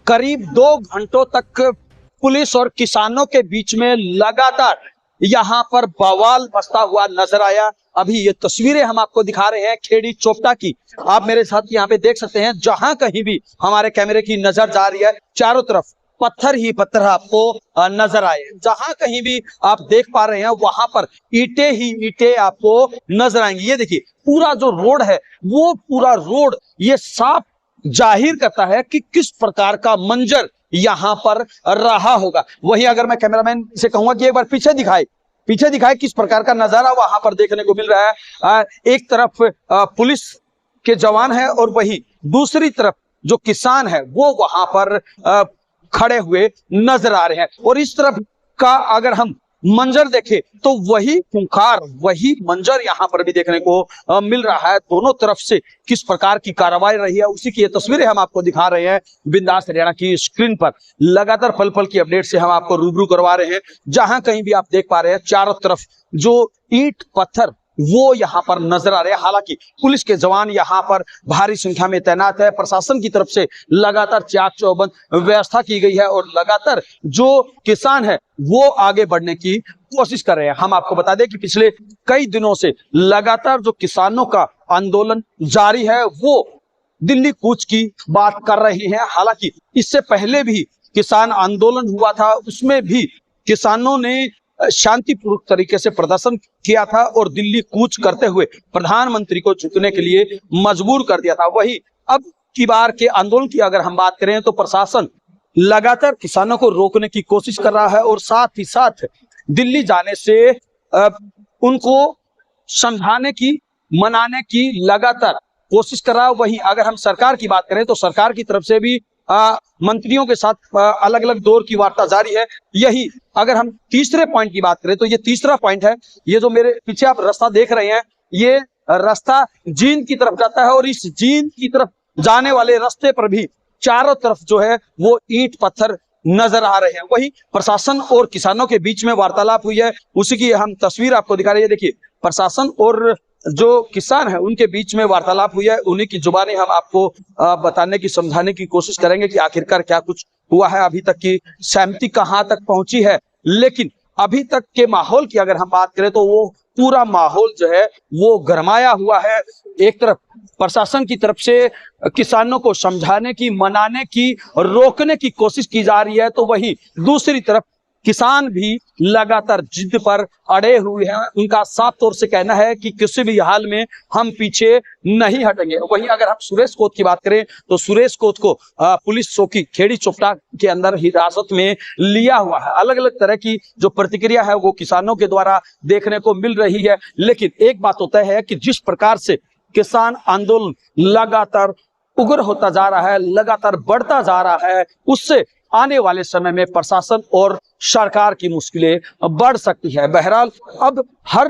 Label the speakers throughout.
Speaker 1: करीब 2 घंटों तक पुलिस और किसानों के बीच में लगातार यहां पर बवाल बसता हुआ नजर आया। अभी ये तस्वीरें हम आपको दिखा रहे हैं खेड़ी चोपटा की। आप मेरे साथ यहाँ पे देख सकते हैं, जहां कहीं भी हमारे कैमरे की नजर जा रही है चारों तरफ पत्थर ही पत्थर आपको नजर आए। जहां कहीं भी आप देख पा रहे हैं वहां पर ईंटें ही ईंटें आपको नजर आएंगी। ये देखिए पूरा जो रोड है वो पूरा रोड ये साफ जाहिर करता है कि किस प्रकार का मंजर यहां पर रहा होगा। वहीं अगर मैं कैमरामैन से कहूंगा कि एक बार पीछे दिखाए किस प्रकार का नजारा वहां पर देखने को मिल रहा है। एक तरफ पुलिस के जवान है और वहीं दूसरी तरफ जो किसान है वो वहां पर खड़े हुए नजर आ रहे हैं। और इस तरफ का अगर हम मंजर देखें तो वही खूंखार वही मंजर यहां पर भी देखने को मिल रहा है। दोनों तरफ से किस प्रकार की कार्रवाई रही है उसी की ये तस्वीरें हम आपको दिखा रहे हैं बिंदास हरियाणा की स्क्रीन पर। लगातार पल पल की अपडेट से हम आपको रूबरू करवा रहे हैं। जहां कहीं भी आप देख पा रहे हैं चारों तरफ जो ईंट पत्थर वो यहां पर नजर आ रहे हैं। हालांकि पुलिस के जवान यहां पर भारी संख्या में तैनात है। प्रशासन की तरफ से लगातार चाक चौबंद व्यवस्था की गई है और लगातार जो किसान है वो आगे बढ़ने की कोशिश कर रहे हैं। हम आपको बता दें कि पिछले कई दिनों से लगातार जो किसानों का आंदोलन जारी है वो दिल्ली कूच की बात कर रहे हैं। हालांकि इससे पहले भी किसान आंदोलन हुआ था, उसमें भी किसानों ने शांतिपूर्वक तरीके से प्रदर्शन किया था और दिल्ली कूच करते हुए प्रधानमंत्री को झुकने के लिए मजबूर कर दिया था। वही अब की बार के आंदोलन की अगर हम बात करें तो प्रशासन लगातार किसानों को रोकने की कोशिश कर रहा है और साथ ही साथ दिल्ली जाने से उनको समझाने की मनाने की लगातार कोशिश कर रहा है। वहीं अगर हम सरकार की बात करें तो सरकार की तरफ से भी मंत्रियों के साथ अलग अलग दौर की वार्ता जारी है। यही अगर हम तीसरे पॉइंट की बात करें तो ये तीसरा पॉइंट है। ये जो मेरे पीछे आप रास्ता देख रहे हैं ये रास्ता जींद की तरफ जाता है और इस जींद की तरफ जाने वाले रास्ते पर भी चारों तरफ जो है वो ईंट पत्थर नजर आ रहे हैं। वही प्रशासन और किसानों के बीच में वार्तालाप हुई है, उसी की हम तस्वीर आपको दिखा रहे हैं। देखिए प्रशासन और जो किसान है उनके बीच में वार्तालाप हुई है, उन्हीं की जुबानी हम आपको बताने की समझाने की कोशिश करेंगे कि आखिरकार क्या कुछ हुआ है, अभी तक की सहमति कहां तक पहुंची है। लेकिन अभी तक के माहौल की अगर हम बात करें तो वो पूरा माहौल जो है वो गरमाया हुआ है। एक तरफ प्रशासन की तरफ से किसानों को समझाने की मनाने की रोकने की कोशिश की जा रही है, तो वहीं दूसरी तरफ किसान भी लगातार जिद पर अड़े हुए हैं। उनका साफ तौर से कहना है कि किसी भी हाल में हम पीछे नहीं हटेंगे। वहीं अगर हम सुरेश कोत की बात करें तो सुरेश कोत को पुलिस चौकी खेड़ी चोपटा के अंदर हिरासत में लिया हुआ है। अलग अलग तरह की जो प्रतिक्रिया है वो किसानों के द्वारा देखने को मिल रही है। लेकिन एक बात तो तय है कि जिस प्रकार से किसान आंदोलन लगातार उग्र होता जा रहा है, लगातार बढ़ता जा रहा है, उससे आने वाले समय में प्रशासन और सरकार की मुश्किलें बढ़ सकती है। बहरहाल अब हर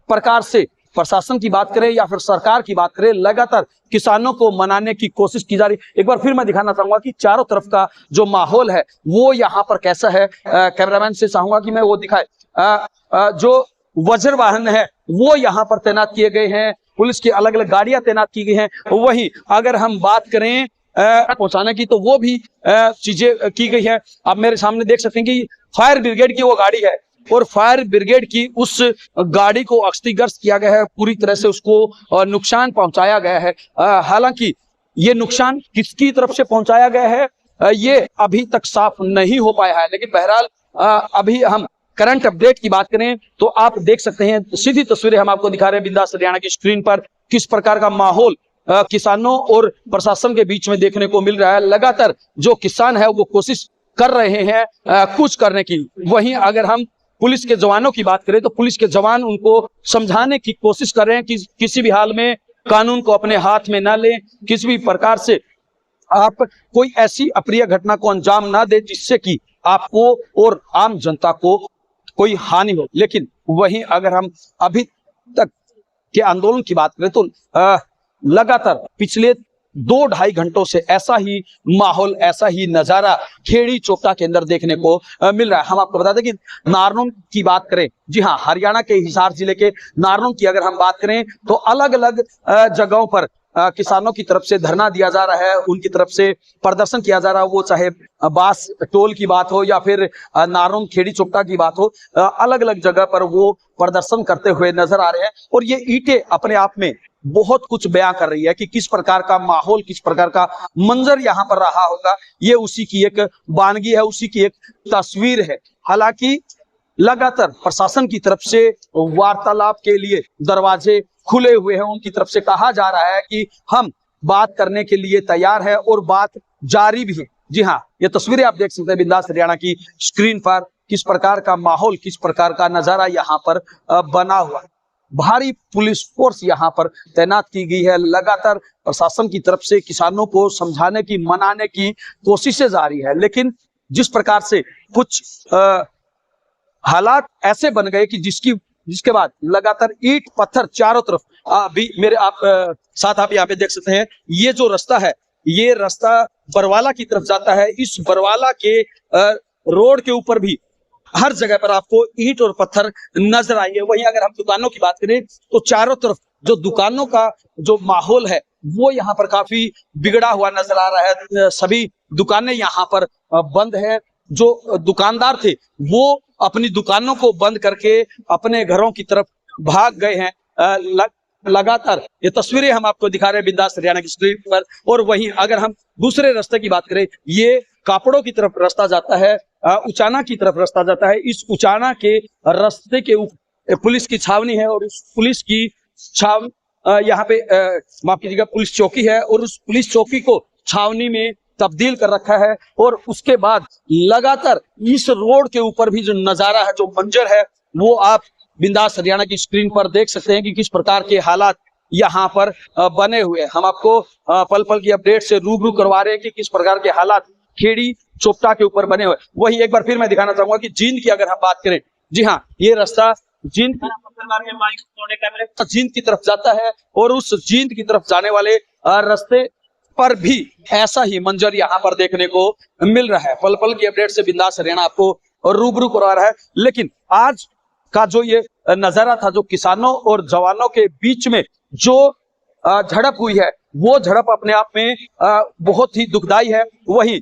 Speaker 1: प्रकार से प्रशासन की बात करें या फिर सरकार की बात करें लगातार किसानों को मनाने की कोशिश की जा रही है। एक बार फिर मैं दिखाना चाहूंगा कि चारों तरफ का जो माहौल है वो यहाँ पर कैसा है। कैमरामैन से चाहूंगा कि मैं वो दिखाए। जो वज्र वाहन है वो यहाँ पर तैनात किए गए हैं, पुलिस की अलग अलग गाड़ियां तैनात की गई हैं। वहीं अगर हम बात करें पहुंचाने की तो वो भी चीजें की गई है। आप मेरे सामने देख सकते हैं कि फायर ब्रिगेड की वो गाड़ी है और फायर ब्रिगेड की उस गाड़ी को क्षतिग्रस्त किया गया है, पूरी तरह से उसको नुकसान पहुंचाया गया है। हालांकि ये नुकसान किसकी तरफ से पहुंचाया गया है ये अभी तक साफ नहीं हो पाया है। लेकिन बहरहाल अभी हम करंट अपडेट की बात करें तो आप देख सकते हैं, सीधी तस्वीरें हम आपको दिखा रहे हैं बिंदास हरियाणा की स्क्रीन पर, किस प्रकार का माहौल किसानों और प्रशासन के बीच में देखने को मिल रहा है। लगातार जो किसान है वो कोशिश कर रहे हैं कुछ करने की। वहीं अगर हम पुलिस के जवानों की बात करें तो पुलिस के जवान उनको समझाने की कोशिश कर रहे हैं कि किसी भी हाल में कानून को अपने हाथ में ना लें, किसी भी प्रकार से आप कोई ऐसी अप्रिय घटना को अंजाम ना दे जिससे कि आपको और आम जनता को कोई हानि हो। लेकिन वहीं अगर हम अभी तक के आंदोलन की बात करें तो लगातार पिछले 2-2.5 घंटों से ऐसा ही माहौल, ऐसा ही नजारा खेड़ी चोपटा के अंदर देखने को मिल रहा है। हम आपको बता दें कि नारनौल की बात करें, जी हाँ, हरियाणा के हिसार जिले के नारनौल की अगर हम बात करें तो अलग अलग जगहों पर किसानों की तरफ से धरना दिया जा रहा है, उनकी तरफ से प्रदर्शन किया जा रहा है, वो चाहे बास टोल की बात हो या फिर नारुंग खेड़ी चोपटा की बात हो, अलग अलग जगह पर वो प्रदर्शन करते हुए नजर आ रहे हैं। और ये ईंटें अपने आप में बहुत कुछ बयां कर रही है कि किस प्रकार का माहौल, किस प्रकार का मंजर यहाँ पर रहा होगा। ये उसी की एक वानगी है, उसी की एक तस्वीर है। हालांकि लगातार प्रशासन की तरफ से वार्तालाप के लिए दरवाजे खुले हुए हैं, उनकी तरफ से कहा जा रहा है कि हम बात करने के लिए तैयार है और बात जारी भी है। जी हाँ, ये तस्वीरें आप देख सकते हैं बिंदास हरियाणा की स्क्रीन पर, किस प्रकार का माहौल, किस प्रकार का नजारा यहाँ पर बना हुआ है। भारी पुलिस फोर्स यहाँ पर तैनात की गई है। लगातार प्रशासन की तरफ से किसानों को समझाने की, मनाने की कोशिशें जारी है, लेकिन जिस प्रकार से कुछ हालात ऐसे बन गए कि जिसके बाद लगातार ईंट पत्थर चारों तरफ, अभी मेरे आप साथ आप यहाँ पे देख सकते हैं, ये जो रास्ता है, ये रास्ता बरवाला की तरफ जाता है। इस बरवाला के रोड के ऊपर भी हर जगह पर आपको ईंट और पत्थर नजर आएंगे। वहीं अगर हम दुकानों की बात करें तो चारों तरफ जो दुकानों का जो माहौल है वो यहाँ पर काफी बिगड़ा हुआ नजर आ रहा है। सभी दुकानें यहाँ पर बंद है। जो दुकानदार थे वो अपनी दुकानों को बंद करके अपने घरों की तरफ भाग गए हैं। लगातार ये तस्वीरें हम आपको दिखा रहे हैं बिंदास हरियाणा की स्क्रीन पर। और वहीं अगर हम दूसरे रास्ते की बात करें, ये कापड़ों की तरफ रास्ता जाता है, उचाना की तरफ रास्ता जाता है। इस उचाना के रास्ते के ऊपर पुलिस की छावनी है और उस पुलिस की यहाँ पे माफ कीजिएगा, पुलिस चौकी है और उस पुलिस चौकी को छावनी में तब्दील कर रखा है। और उसके बाद लगातार इस रोड के ऊपर भी जो नजारा है, जो मंजर है, वो आप बिंदास हरियाणा की स्क्रीन पर देख सकते हैं कि किस प्रकार के हालात यहाँ पर बने हुए हैं। हम आपको पल पल की अपडेट से रूबरू करवा रहे हैं कि किस प्रकार के हालात खेड़ी चोपटा के ऊपर बने हुए। वही एक बार फिर मैं दिखाना चाहूंगा कि जींद की अगर हम बात करें, जी हाँ, ये रास्ता जींद की तरफ जाता है और उस जींद की तरफ जाने वाले रास्ते पर भी ऐसा ही मंजर यहाँ पर देखने को मिल रहा है। पल पल की अपडेट से बिंदास हरियाणा आपको रूबरू करवा रहा है। लेकिन आज का जो ये नजारा था, जो किसानों और जवानों के बीच में जो झड़प हुई है, वो झड़प अपने आप में बहुत ही दुखदाई है। वही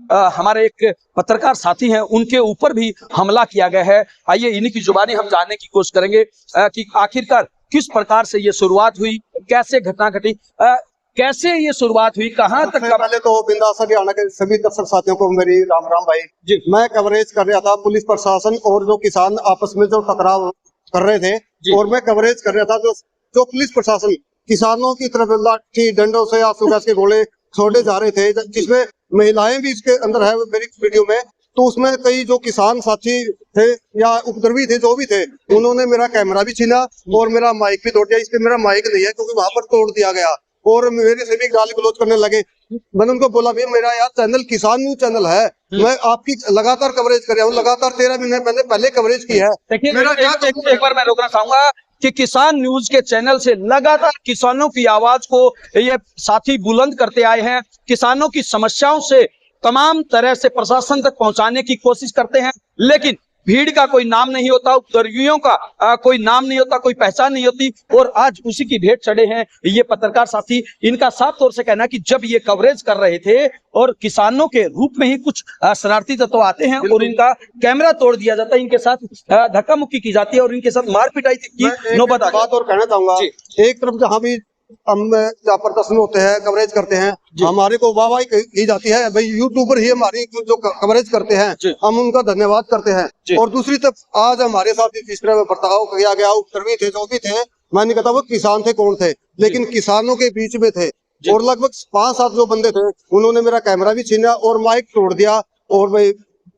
Speaker 1: हमारे एक पत्रकार साथी हैं, उनके ऊपर भी हमला किया गया है। आइए इन्हीं की जुबानी हम जानने की कोशिश करेंगे कि आखिरकार किस प्रकार से ये शुरुआत हुई, कैसे घटना घटी, कैसे ये शुरुआत हुई, कहाँ तक।
Speaker 2: पहले तो बिंदास हरियाणा के सभी दर्शक साथियों को मेरी राम राम भाई जी। मैं कवरेज कर रहा था पुलिस प्रशासन और जो किसान आपस में जो टकराव कर रहे थे, और मैं कवरेज कर रहा था जो पुलिस प्रशासन किसानों की तरफ लाठी डंडों से आंसू गैस के गोले छोड़े जा रहे थे, जिसमें महिलाएं भी इसके अंदर है मेरी वीडियो में। तो उसमें कई जो किसान साथी थे या उपद्रवी थे, जो भी थे, उन्होंने मेरा कैमरा भी छीना और मेरा माइक भी तोड़ दिया। इस पे मेरा माइक नहीं है क्योंकि वहां पर तोड़ दिया गया और मेरे से भी गाली गलौज करने लगे। मैंने उनको बोला भी मेरा यार चैनल किसान न्यूज चैनल है, मैं आपकी लगातार कवरेज कर रहा हूँ, लगातार 13 महीने मैंने पहले कवरेज की है।
Speaker 1: देखिए एक बार मैं रोकना चाहूंगा कि किसान न्यूज के चैनल से लगातार किसानों की आवाज को ये साथी बुलंद करते आए हैं, किसानों की समस्याओं से तमाम तरह से प्रशासन तक पहुंचाने की कोशिश करते हैं, लेकिन भीड़ का कोई नाम नहीं होता, उपद्रवियों का कोई नाम नहीं होता, कोई पहचान नहीं होती। और आज उसी की भेंट चढ़े हैं ये पत्रकार साथी। इनका साफ तौर से कहना कि जब ये कवरेज कर रहे थे और किसानों के रूप में ही कुछ शरारती तत्व आते हैं और इनका कैमरा तोड़ दिया जाता है, इनके साथ धक्का मुक्की की जाती है और इनके साथ मार पिटाई की नौबत आती है।
Speaker 2: बात और कहना चाहूंगा, एक तरफ जहाँ भी हम जहाँ प्रदर्शन होते हैं, कवरेज करते हैं, हमारे को वाहवाही की जाती है, भाई यूट्यूबर ही हमारी जो कवरेज करते हैं, हम उनका धन्यवाद करते हैं। और दूसरी तरफ आज हमारे साथ जिस तरह बर्ताव किया गया, उपद्रवी थे, जो भी थे, मैं नहीं कहता वो किसान थे कौन थे, लेकिन किसानों के बीच में थे और लगभग 5-7 जो बंदे थे, उन्होंने मेरा कैमरा भी छीना और माइक तोड़ दिया। और भाई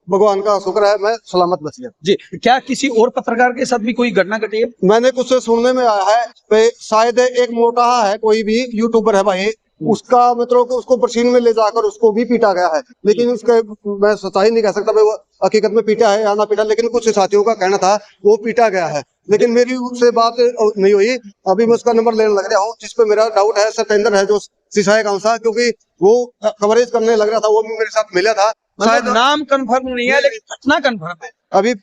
Speaker 2: भगवान का शुक्र है मैं सलामत बच गया जी।
Speaker 1: क्या किसी और पत्रकार के साथ भी कोई घटना घटी है?
Speaker 2: मैंने कुछ सुनने में आया है, शायद एक मोटा है, कोई भी यूट्यूबर है भाई, उसका मतलब उसको बरसीन में ले जाकर उसको भी पीटा गया है, लेकिन उसके मैं सच्चाई नहीं कह सकता भाई वो हकीकत में पीटा है या ना पीटा, लेकिन कुछ साथियों का कहना था वो पीटा गया है, लेकिन मेरी उससे बात नहीं हुई। अभी मैं उसका नंबर लेने लग रहा हूँ, जिसपे मेरा डाउट है सत्येंद्र है जो सिसाई गांव सा, क्योंकि वो कवरेज करने लग रहा था, वो भी मेरे साथ मिला था।
Speaker 1: शायद नाम कंफर्म नहीं है लेकिन घटना कंफर्म है।
Speaker 2: अभी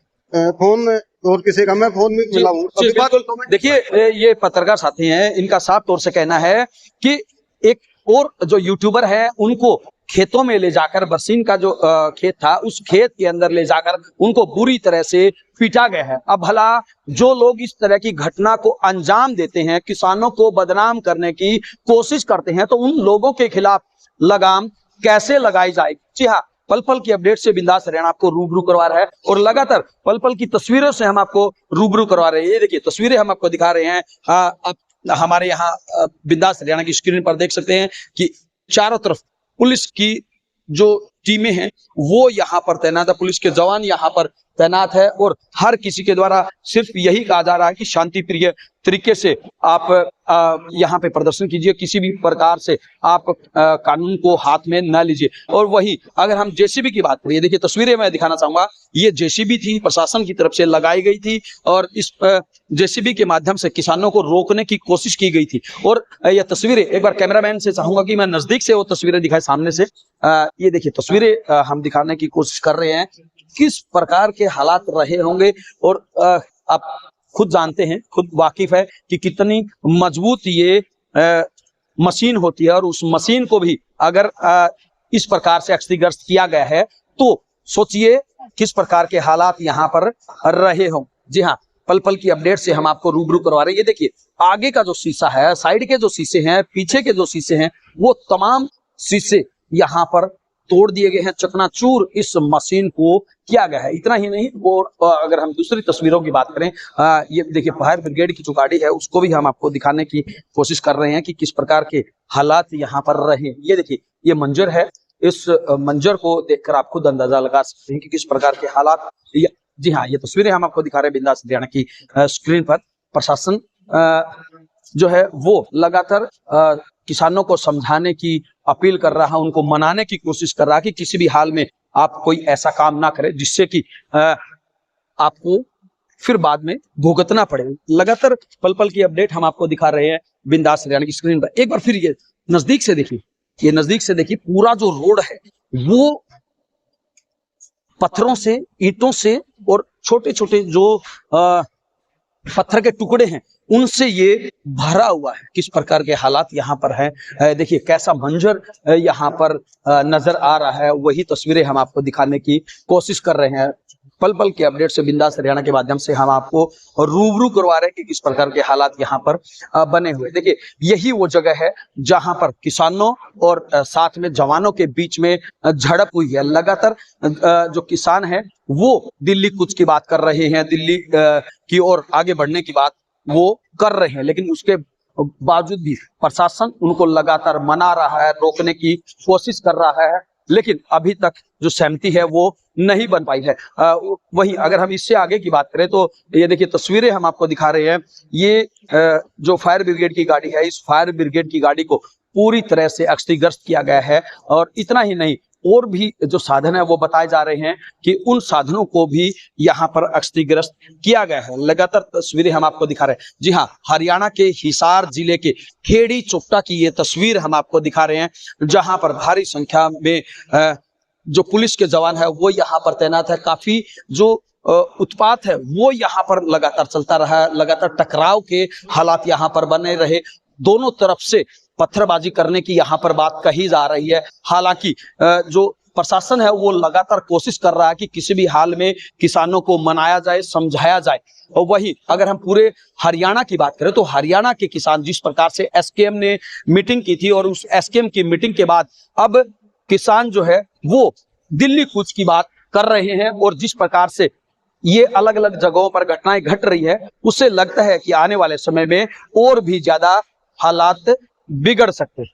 Speaker 2: फोन और किसी का मैं फोन भी मिला हूँ।
Speaker 1: जी, बिल्कुल। देखिए ये पत्रकार साथी हैं, इनका साफ तौर से कहना है कि एक और जो यूट्यूबर है उनको खेतों में ले जाकर, बरसीन का जो खेत था उस खेत के अंदर ले जाकर उनको बुरी तरह से पीटा गया है। अब भला जो लोग इस तरह की घटना को अंजाम देते हैं, किसानों को बदनाम करने की कोशिश करते हैं, तो उन लोगों के खिलाफ लगाम कैसे लगाई जाएगी। जी हाँ, पल पल की अपडेट से बिंदास हरियाणा आपको रूबरू करवा रहा है और लगातार पल पल की तस्वीरों से हम आपको रूबरू करवा रहे हैं। ये देखिए तस्वीरें हम आपको दिखा रहे हैं। आप हमारे यहाँ बिंदास हरियाणा की स्क्रीन पर देख सकते हैं कि चारों तरफ पुलिस की जो टीमें हैं वो यहाँ पर तैनात है, पुलिस के जवान यहाँ पर तैनात है और हर किसी के द्वारा सिर्फ यही कहा जा रहा है कि शांति प्रिय तरीके से आप यहाँ पे प्रदर्शन कीजिए, किसी भी प्रकार से आप कानून को हाथ में न लीजिए। और वही अगर हम जेसीबी की बात करें, देखिए तस्वीरें मैं दिखाना चाहूंगा, ये जेसीबी थी, प्रशासन की तरफ से लगाई गई थी और इस जेसीबी के माध्यम से किसानों को रोकने की कोशिश की गई थी। और ये तस्वीरें एक बार कैमरामैन से चाहूंगा कि मैं नजदीक से वो तस्वीरें दिखाए सामने से। ये देखिए तस्वीरें हम दिखाने की कोशिश कर रहे हैं, किस प्रकार के हालात रहे होंगे और आप खुद जानते हैं, खुद वाकिफ है कि कितनी मजबूत ये मशीन होती है और उस मशीन को भी अगर इस प्रकार से क्षतिग्रस्त किया गया है तो सोचिए किस प्रकार के हालात यहाँ पर रहे हों। जी हाँ, पल पल की अपडेट से हम आपको रूबरू करवा रहे हैं। ये देखिए आगे का जो शीशा है, साइड के जो शीशे हैं, पीछे के जो शीशे हैं, वो तमाम शीशे यहाँ पर तोड़ दिए गए हैं, चकनाचूर इस मशीन को किया गया है। इतना ही नहीं, और अगर हम दूसरी तस्वीरों की बात करें, ये देखिए फायर ब्रिगेड की जो गाड़ी है उसको भी हम आपको दिखाने की कोशिश कर रहे हैं कि किस प्रकार के हालात यहाँ पर रहे। ये देखिए ये मंजर है, इस मंजर को देखकर आप खुद अंदाजा लगा सकते हैं कि किस प्रकार के हालात। जी हाँ, ये तस्वीरें हम आपको दिखा रहे हैं बिंदास हरियाणा की स्क्रीन पर। प्रशासन जो है वो लगातार किसानों को समझाने की अपील कर रहा है, उनको मनाने की कोशिश कर रहा है कि किसी भी हाल में आप कोई ऐसा काम ना करें जिससे कि आपको फिर बाद में भुगतना पड़े। लगातार पल पल की अपडेट हम आपको दिखा रहे हैं बिंदास हरियाणा की स्क्रीन पर। एक बार फिर ये नजदीक से देखिए, ये नजदीक से देखिए, पूरा जो रोड है वो पत्थरों से, ईंटों से और छोटे छोटे जो पत्थर के टुकड़े हैं उनसे ये भरा हुआ है। किस प्रकार के हालात यहाँ पर है, देखिए कैसा मंजर यहाँ पर नजर आ रहा है, वही तस्वीरें हम आपको दिखाने की कोशिश कर रहे हैं। पल पल के अपडेट से बिंदास हरियाणा के माध्यम से हम आपको रूबरू करवा रहे हैं कि किस प्रकार के हालात यहाँ पर बने हुए। देखिए यही वो जगह है जहां पर किसानों और साथ में जवानों के बीच में झड़प हुई है। लगातार जो किसान है वो दिल्ली कूच की बात कर रहे हैं, दिल्ली की ओर आगे बढ़ने की बात वो कर रहे हैं, लेकिन उसके बावजूद भी प्रशासन उनको लगातार मना रहा है, रोकने की कोशिश कर रहा है, लेकिन अभी तक जो सहमति है वो नहीं बन पाई है। वहीं अगर हम इससे आगे की बात करें तो ये देखिए तस्वीरें हम आपको दिखा रहे हैं। ये जो फायर ब्रिगेड की गाड़ी है, इस फायर ब्रिगेड की गाड़ी को पूरी तरह से क्षतिग्रस्त किया गया है और इतना ही नहीं, और भी जो साधन है वो बताए जा रहे हैं कि उन साधनों को भी यहाँ पर क्षतिग्रस्त किया गया है। लगातार तस्वीरें हम आपको दिखा रहे हैं। जी हाँ, हरियाणा के हिसार जिले के खेड़ी चोपटा की ये तस्वीर हम आपको दिखा रहे हैं, जहां पर भारी संख्या में जो पुलिस के जवान है वो यहाँ पर तैनात है। काफी जो उत्पात है वो यहाँ पर लगातार चलता रहा, लगातार टकराव के हालात यहाँ पर बने रहे, दोनों तरफ से पत्थरबाजी करने की यहाँ पर बात कही जा रही है। हालांकि जो प्रशासन है वो लगातार कोशिश कर रहा है कि किसी भी हाल में किसानों को मनाया जाए, समझाया जाए। और वही अगर हम पूरे हरियाणा की बात करें तो हरियाणा के किसान जिस प्रकार से एसकेएम ने मीटिंग की थी और उस एसकेएम की मीटिंग के बाद अब किसान जो है वो दिल्ली कूच की बात कर रहे हैं और जिस प्रकार से ये अलग अलग जगहों पर घटनाएं घट रही है उससे लगता है कि आने वाले समय में और भी ज्यादा हालात बिगड़ सकते हैं।